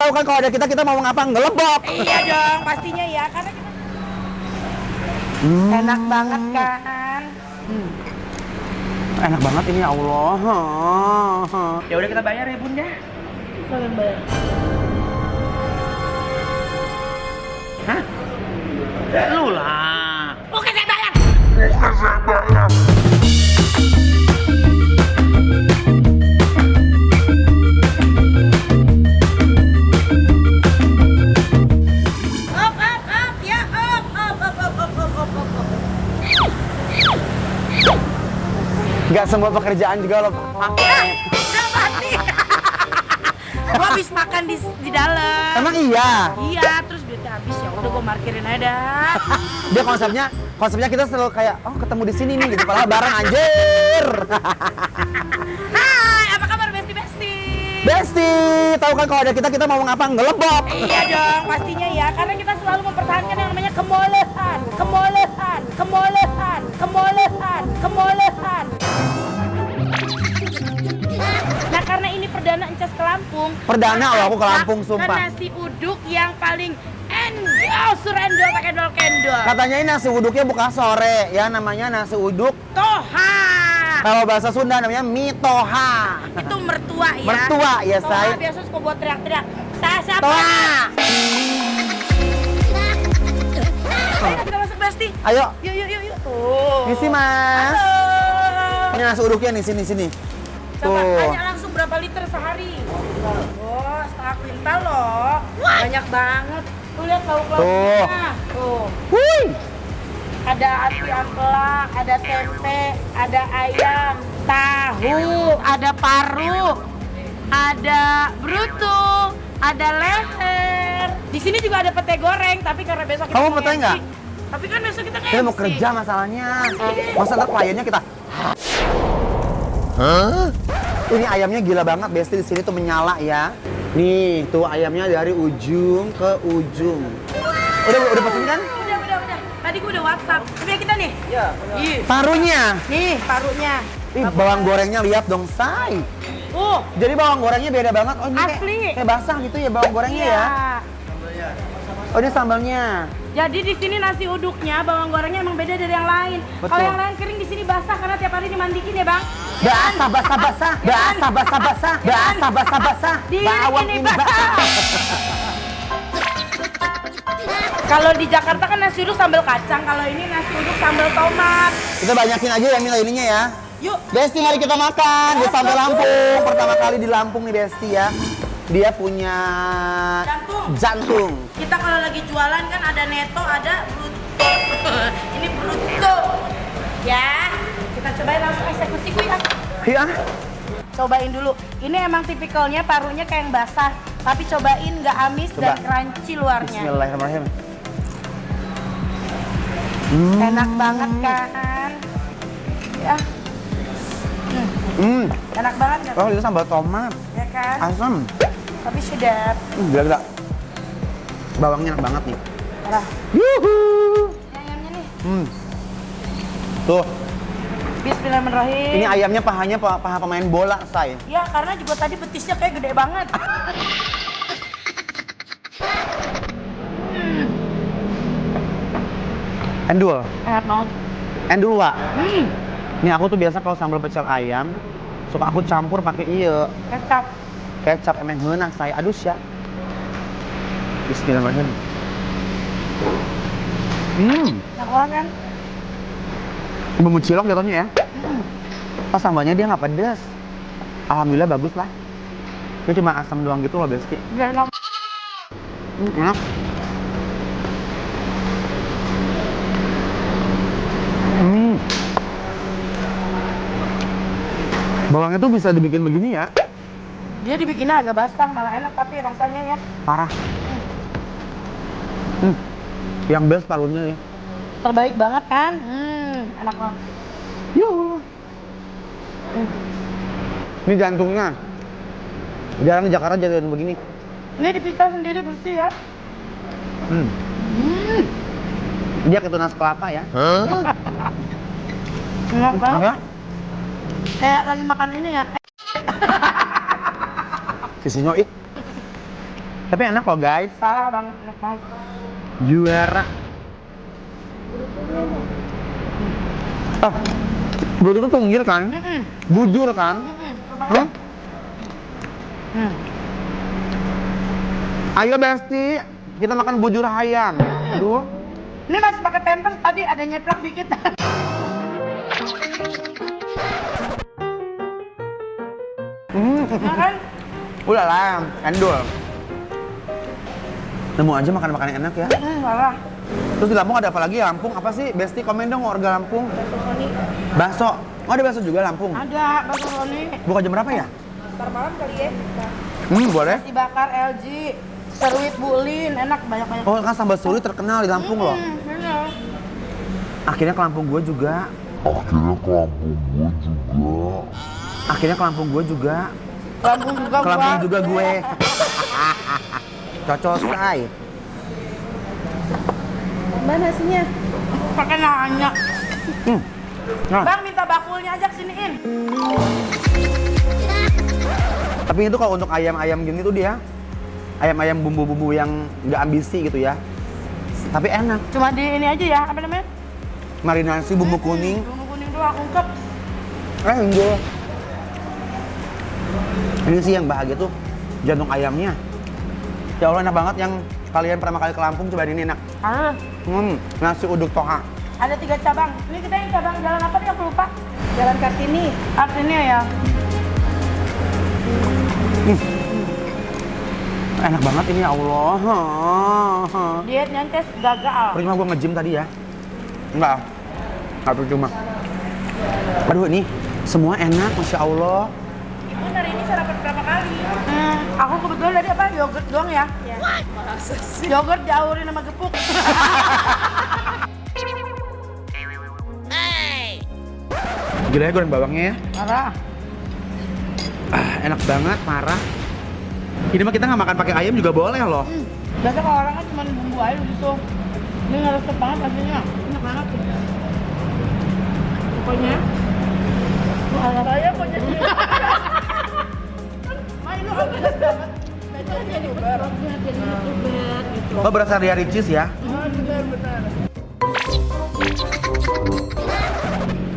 tahu kan kalau ada kita mau ngapa? Ngelebok. Iya dong, pastinya ya, karena kita enak banget kan. Enak banget ini ya Allah. Ya udah kita bayar ya Bunda. Kalian bayar. Hah? Lu lah. Oke, saya bayar. Gak semua pekerjaan juga lo pakai. Udah mati. Gua habis makan di dalam. Emang iya? Iya, terus duitnya habis ya. Udah gua parkirin aja. Dia konsepnya kita selalu kayak ketemu di sini nih gitu, padahal bareng anjir. Hai, apa kabar Besti? Besti, tahu kan kalau ada kita mau ngapa? Ngelebok. Iya dong, pastinya ya, karena kita selalu mempertahankan yang namanya kemolehan. Nah, karena ini perdana Encas ke Lampung. Perdana loh aku ke Lampung, Kan sumpah. nasi uduk yang paling surendol pakai dol kendol. Katanya ini nasi uduknya buka sore, ya namanya nasi uduk. Toha. Kalau bahasa Sunda namanya mitoha. Itu mertua ya. Mertua ya, Toha say. biasa suka buat teriak-teriak. Siapa? Toha. Ayo kita masuk Besti. Ayo, Yuk. Tuh. isi mas. Halo. Ini nasi uduknya nih, sini. Coba Tuh. tanya langsung berapa liter sehari? Oh, setengah kuintal loh. Banyak banget. Tuh lihat lauk-lauknya. Tuh. Wuih. Ada ati ampela, ada tempe, ada ayam, tahu, ada paru, ada bruto, ada leher. Di sini juga ada pete goreng, tapi karena besok kita Kamu mau pete MC. nggak? Tapi kan besok kita Kita mau MC. kerja masalahnya. Masa ntar kliennya kita. Hah? Ini ayamnya gila banget, Besti, di sini tuh menyala ya. Nih, tuh ayamnya dari ujung ke ujung. Udah pesen kan? Udah. Tadi gue udah WhatsApp. Tapi ya kita nih. Iya. Ih. Parunya. Nih, parunya. Ih, bawang gorengnya lihat dong, say. Jadi bawang gorengnya beda banget. Oh, ini Asli. kayak basah gitu ya bawang gorengnya Iya. ya. Oh, ini sambalnya. Jadi di sini nasi uduknya bawang gorengnya emang beda dari yang lain. Betul. Kalau yang lain kering di sini basah karena tiap hari dimandikin ya, Bang. Basah. Di Bawang ini ini basah. Kalau di Jakarta kan nasi uduk sambal kacang, kalau ini nasi uduk sambal tomat. Kita banyakin aja ya Mila ininya ya. Yuk. Besti, mari kita makan. Dia sampai Lampung. Pertama kali di Lampung nih Besti ya. Dia punya jantung. Kita kalau lagi jualan kan ada neto, ada bruto. Ini bruto. Ya, kita cobain langsung eksekusi kuy ya. Iya. Cobain dulu. Ini emang tipikalnya parunya kayak yang basah, tapi cobain nggak amis Coba. dan crunchy luarnya. Bismillahirrahmanirrahim. Enak banget kan? Ya. Enak banget nggak? Oh, itu sambal tomat. Ya kan? Asam. Tapi sedap. Gila. Bawangnya enak banget nih. Parah. Yuhu. Ayamnya nih. Tuh, Bismillahirrahmanirrahim. ini ayamnya pahanya paha pemain bola, say. Ya, karena juga tadi betisnya kayak gede banget. Endul. Enak banget. Endul, Wak. Ini aku tuh biasa kalau sambal pecel ayam, suka aku campur pakai Kecap. kecap emang heunang, say. Aduh, ya. Bismillahirrahmanirrahim. Enak banget kan? Bumbu cilok jatuhnya ya. Pas sambalnya dia nggak pedas. Alhamdulillah bagus lah. Ini cuma asam doang gitu loh, Besti. Gak enak. Enak. Bawangnya tuh bisa dibikin begini ya. Dia dibikinnya agak basah, malah enak tapi rasanya ya. Parah. Yang best parunya ya. Terbaik banget kan? Enak banget. Yuh. Ini jantungnya. Jarang di Jakarta jadian begini. Ini dipisah sendiri bersih ya. Dia ketunas kelapa ya. Enak banget. Ya? Kayak lagi makan ini ya. Sisinya Tapi enak kok guys. Salah bang, enak banget. Juara. Ah, bro itu tunggil kan? Bujur kan? Hmm? Ayo Besti, kita makan bujur ayam. Aduh. Ini masih pakai pampers, tadi ada nyeplak dikit. Makan? Ulala, endul. Nemu aja makan-makan yang enak ya. Salah. Terus di Lampung ada apa lagi ya? Lampung apa sih? Besti komen dong warga Lampung. Bakso Sony. Bakso. Oh ada bakso juga Lampung. Ada bakso Sony. Buka jam berapa ya? Ntar malam kali ya. Boleh. Nasi bakar LG, seruit Bulin, enak banyak-banyak. Oh kan sambal suri terkenal di Lampung loh. Bener. Akhirnya ke Lampung gue juga. Akhirnya ke Lampung gue juga. Lampung juga Ke Lampung juga gue. Cocok say. Mana nasinya? Pakai nanya. Nah. Bang minta bakulnya aja kesiniin. Tapi itu kalau untuk ayam-ayam gini tuh dia ayam-ayam bumbu-bumbu yang nggak ambisi gitu ya. Tapi enak. Cuma di ini aja ya, apa namanya? Marinasi bumbu kuning. Bumbu kuning doang, ungkep. Enggak. Ini sih yang bahagia tuh jantung ayamnya. Ya Allah enak banget yang kalian pertama kali ke Lampung cobain ini enak. Nasi uduk toha. Ada 3 cabang. Ini kita yang cabang jalan apa nih aku lupa? Jalan Kartini. Kartini ya. Enak banget ini ya Allah. Diet nyantes gagal. Percuma gue nge-gym tadi ya. Enggak percuma. Aduh ini semua enak Masya Allah. Ibu hari ini sarapan berapa kali? Aku kebetulan tadi apa? Yogurt doang ya? Iya. Yogurt diaurin sama gepuk. Gila ya goreng bawangnya ya. Parah. Enak banget, parah. Ini mah kita nggak makan pakai ayam juga boleh loh. Biasa kalau orang kan cuma bumbu aja gitu. Ini nggak resep banget aslinya. Enak banget tuh. Pokoknya. Saya mau jadi. Main lu pedas banget. Saya jadi berat. Oh berasal dari cheese ya? Benar.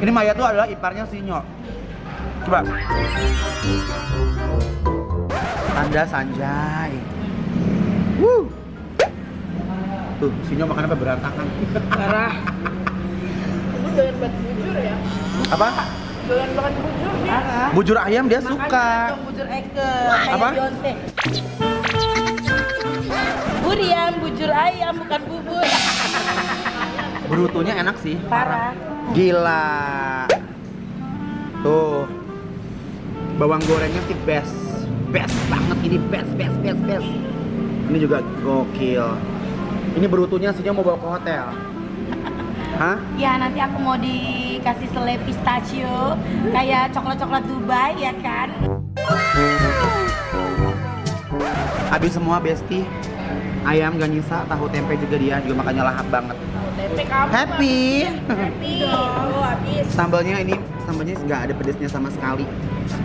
Ini Maya tuh adalah iparnya Sinyo. Coba. Tanda Sanjay. Tuh, Sinyo makan apa berantakan. Parah. Kamu doyan banget bujur ya? Apa? Doyan banget bujur nih. Bujur ayam dia suka. Makanya bujur eke. Kayak Apa? Beyonce. Burian, bujur ayam bukan bubur. Brutonya enak sih. Parah. Gila. Tuh. Bawang gorengnya sih best. Best banget ini best. Ini juga gokil. Ini brutonya sih mau bawa ke hotel. Hah? Ya nanti aku mau dikasih selai pistachio kayak coklat-coklat Dubai ya kan. Habis semua Besti. Ayam gak nyisa, tahu tempe juga dia juga makannya lahap banget. Tempe kamu. Happy. Happy. Oh, habis. Sambalnya nggak ada pedesnya sama sekali.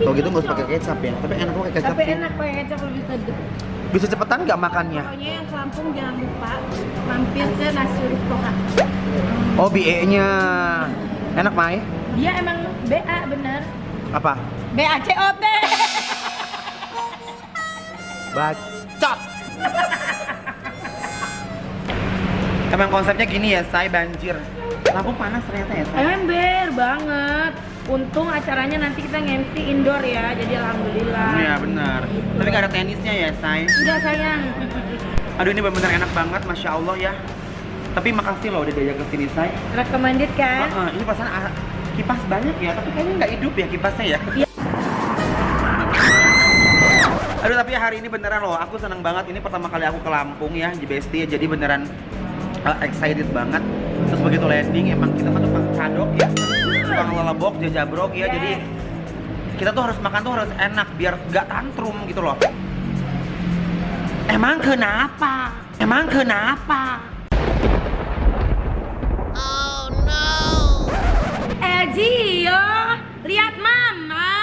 Kalau gitu nggak usah pakai kecap ya. Tapi enak kok pakai kecap. Tapi sih. enak pakai kecap lebih sedap. Bisa cepetan nggak makannya? Pokoknya yang ke Lampung jangan lupa mampir ke nasi uduk toha. Oh BE-nya enak Mai? Dia emang BA bener. Apa? BACOT. Bacot. Emang konsepnya gini ya, saya banjir. Lampung panas ternyata ya, saya. Ember banget. Untung acaranya nanti kita nge-MC indoor ya, jadi alhamdulillah. Iya benar. Tapi nggak ada tenisnya ya, say. Enggak sayang. Aduh ini benar-benar enak banget, Masya Allah ya. Tapi makasih loh udah diajak ke sini, say. Recommended kan? Ini pasan kipas banyak ya, tapi kayaknya nggak hidup ya kipasnya ya. Iya. Aduh tapi hari ini beneran loh, aku seneng banget. Ini pertama kali aku ke Lampung ya, di Besti ya. Jadi beneran excited banget. Terus begitu landing, emang kita kan tukang cadok ya, tukang lelebok, jajabrok ya. Jadi kita tuh harus makan tuh harus enak biar nggak tantrum gitu loh. Emang kenapa? Gio, lihat mama.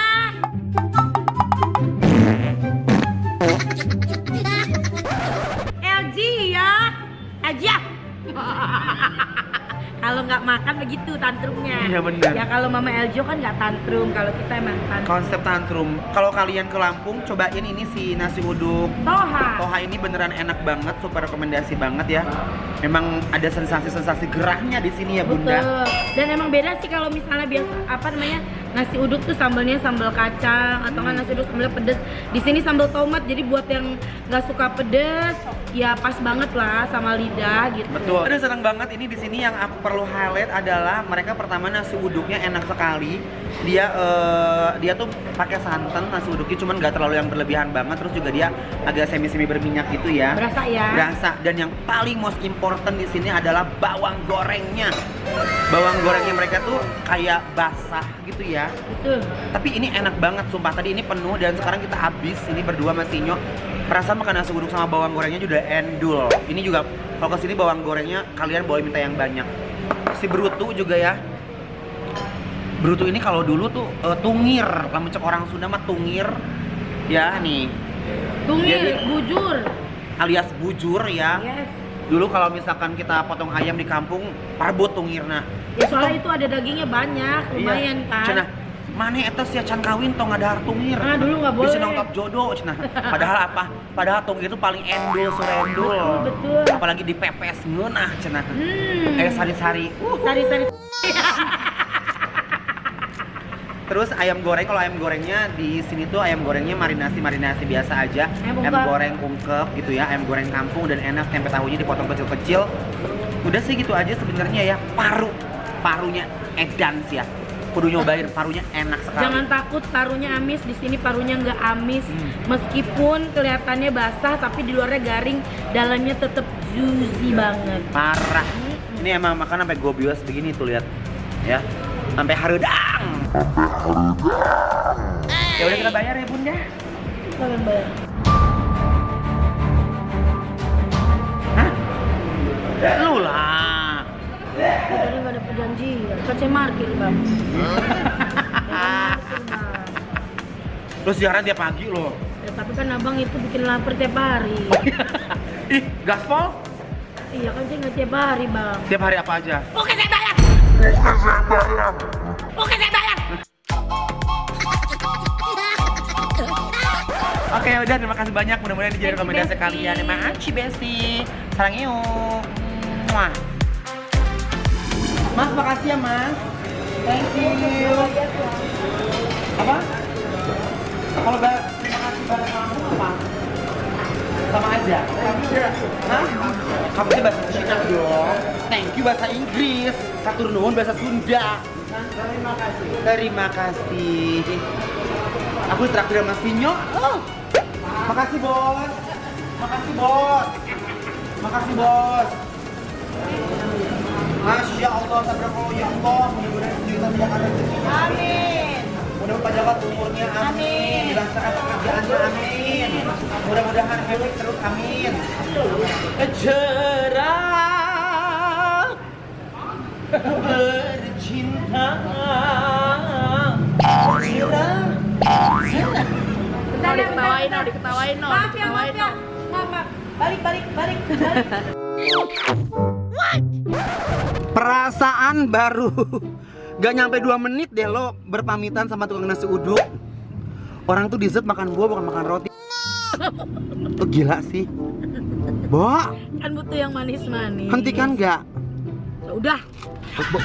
kalau nggak makan begitu tantrumnya. Iya, benar. Ya kalau Mama Eljo kan nggak tantrum, kalau kita emang tantrum. Konsep tantrum. Kalau kalian ke Lampung, cobain ini si nasi uduk Toha. Toha ini beneran enak banget, super rekomendasi banget ya. Memang ada sensasi-sensasi gerahnya di sini ya Bunda. Betul. Dan emang beda sih kalau misalnya biasa apa namanya nasi uduk tuh sambalnya sambal kacang atau kan nasi uduk sambalnya pedes. Di sini sambal tomat, jadi buat yang nggak suka pedes ya pas banget lah sama lidah gitu. Betul. Aduh seneng banget ini di sini yang aku perlu highlight adalah mereka pertama nasi uduknya enak sekali. Dia tuh pakai santan nasi uduknya cuman nggak terlalu yang berlebihan banget, terus juga dia agak semi-semi berminyak gitu ya. Berasa ya. Berasa. Dan yang paling most important di sini adalah bawang gorengnya. Bawang gorengnya mereka tuh kayak basah gitu ya. Betul. Tapi ini enak banget sumpah. Tadi ini penuh dan sekarang kita habis. Ini berdua sama Sinyo. Perasaan makan nasi uduk sama bawang gorengnya juga endul. Ini juga kalau kesini bawang gorengnya kalian boleh minta yang banyak. Si Brutu juga ya. Brutu ini kalau dulu tuh tungir. Lamun cek orang Sunda mah tungir. Ya nih. Tungir, Jadi, bujur. alias bujur ya. Yes. Dulu kalau misalkan kita potong ayam di kampung, parbut tungirna. Ya soalnya itu ada dagingnya banyak, lumayan kan. Cenah, mana eta sia can kawin tong ada tungir. Ah, dulu nggak boleh. Bisa nongtot jodoh cenah. Padahal apa? Padahal tungir itu paling endul surendul. Betul. Apalagi dipepes ngeunah cenah. Sari-sari. Sari-sari. Terus ayam goreng, kalau ayam gorengnya di sini tuh ayam gorengnya marinasi biasa aja. Ayam Ayam ungkep. goreng ungkep gitu ya, ayam goreng kampung dan enak, tempe tahunya dipotong kecil-kecil. Udah sih gitu aja sebenarnya ya. Parunya edan sih ya. Kudu nyobain, parunya enak sekali. Jangan takut parunya amis, di sini parunya nggak amis. Meskipun kelihatannya basah tapi di luarnya garing, dalamnya tetap juicy banget. Parah. Ini emang makan sampai gobios begini tuh lihat. Ya. Sampai harudang. Ya udah kita bayar ya Bunda. Kalian bayar. Hah? Lu lah. Tadi nggak ada perjanjian, kan saya markir bang. Lu siaran tiap pagi loh. Ya, tapi kan abang itu bikin lapar tiap hari. Ih, gaspol? Iya kan saya nggak tiap hari bang. Tiap hari apa aja? Oke saya bayar. Oke saya bayar. Oke, udah terima kasih banyak. Mudah-mudahan ini jadi Thank you, rekomendasi Besti. kalian. Makasih Besti. Sarang yuk. Muah. Mas, makasih ya Mas. Thank you. Apa? Kalau terima kasih bareng kamu apa? Sama aja. Hah? Kamu sih bahasa Cina dong. Thank you bahasa Inggris. Satur nuwun bahasa Sunda. Terima kasih. Terima kasih. Aku traktir sama Sinyo. Oh. Makasih bos. Makasih bos. Makasih bos. Masya Allah, tabarakallah ya Allah. Mudah-mudahan kita tidak ada rezekinya. Amin. Mudah-mudahan panjang umurnya, amin. Dilancarkan pekerjaannya, amin. Mudah-mudahan happy terus, amin. Cerah bercinta. Cerah. Bentar, diketawain no, diketawain no. Maaf ya, maaf ya. Maaf. Balik. Perasaan baru gak nyampe 2 menit deh lo berpamitan sama tukang nasi uduk. Orang tuh dessert makan buah bukan makan roti. Tuh gila sih. Bo, Kan butuh yang manis-manis. hentikan gak? Udah. Bo.